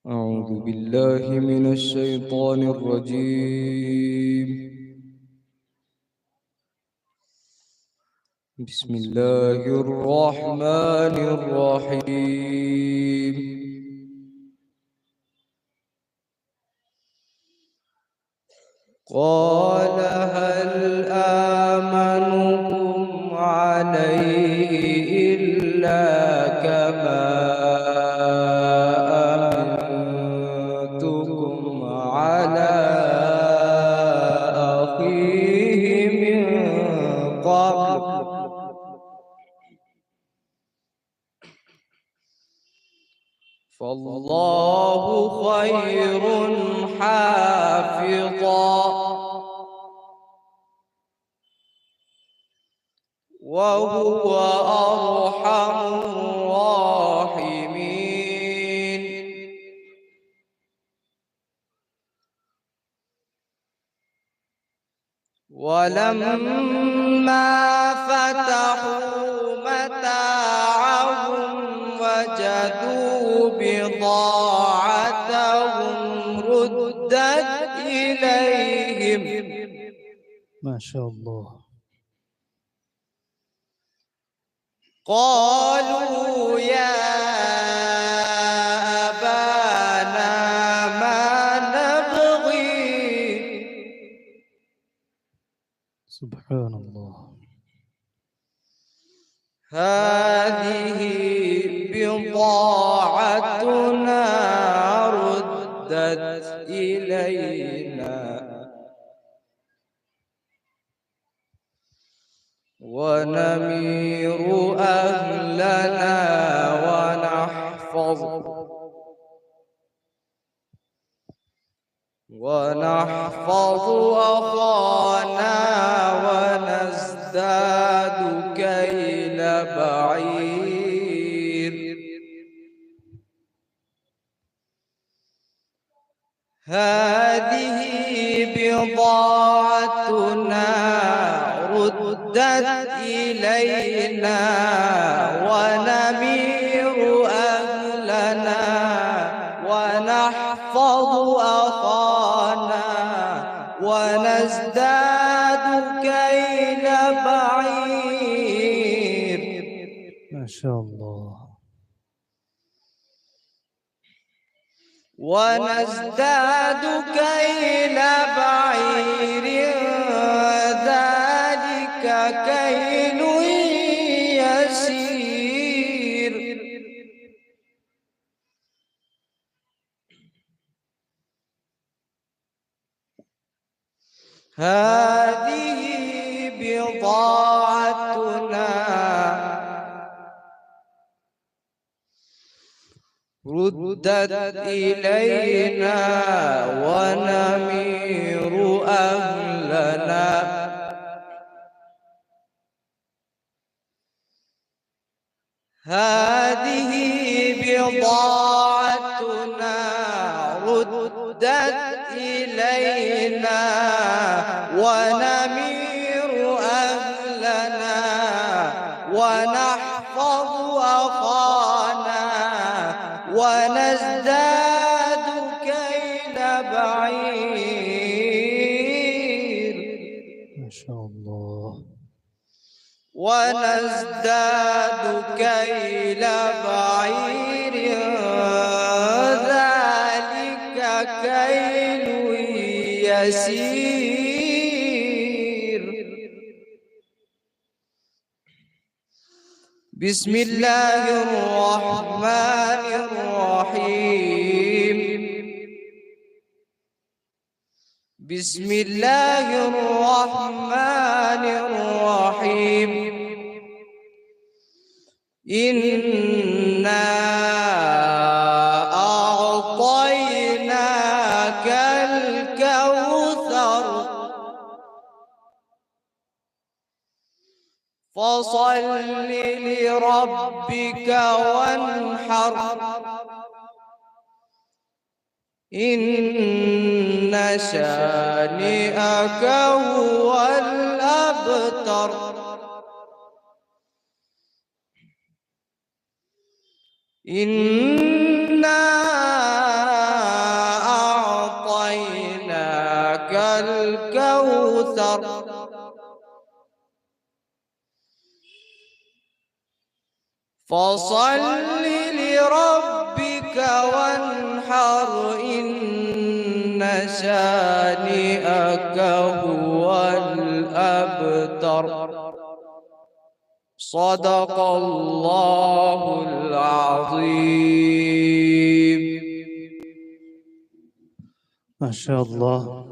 أعوذ بالله من الشيطان الرجيم. بسم الله الرحمن الرحيم. قال هل آمنكم عليه إلا كما أمنتكم على أخيه من قبل فالله خير حافظا وهو أرحم الراحمين. ولما فتحوا متاعهم وجدوا بضاعتهم ردت إليهم. ما شاء الله. قالوا يا أبانا ما نبغي. سبحان الله. هذه بضاعتنا ردت إلينا ونمير أهلنا ونحفظ أخانا ونزداد كيل بعير. هذه بضاعتنا ردت إلينا ونمير أهلنا ونحفظ أخانا ونزداد كيل بعير. ما شاء الله. ونزداد كيل بعير ذلك كيل يسير. هذه بضاعتنا ردت إلينا ونمير أهلنا هذه بضاعتنا ردت إلينا ونمير أهلنا ونحفظ أخانا ونزداد كيل بعير. ما شاء الله. ونزداد كيل بعير ذلك كيل يسير. بسم الله الرحمن الرحيم. بسم الله الرحمن الرحيم. إنا أعطيناك الكوثر فصل لربك وانحر إن شانئك هو الأبتر. إنا الأبتر فصل لربك وانحر إن شانئك هو الأبتر صدق الله العظيم. ما شاء الله.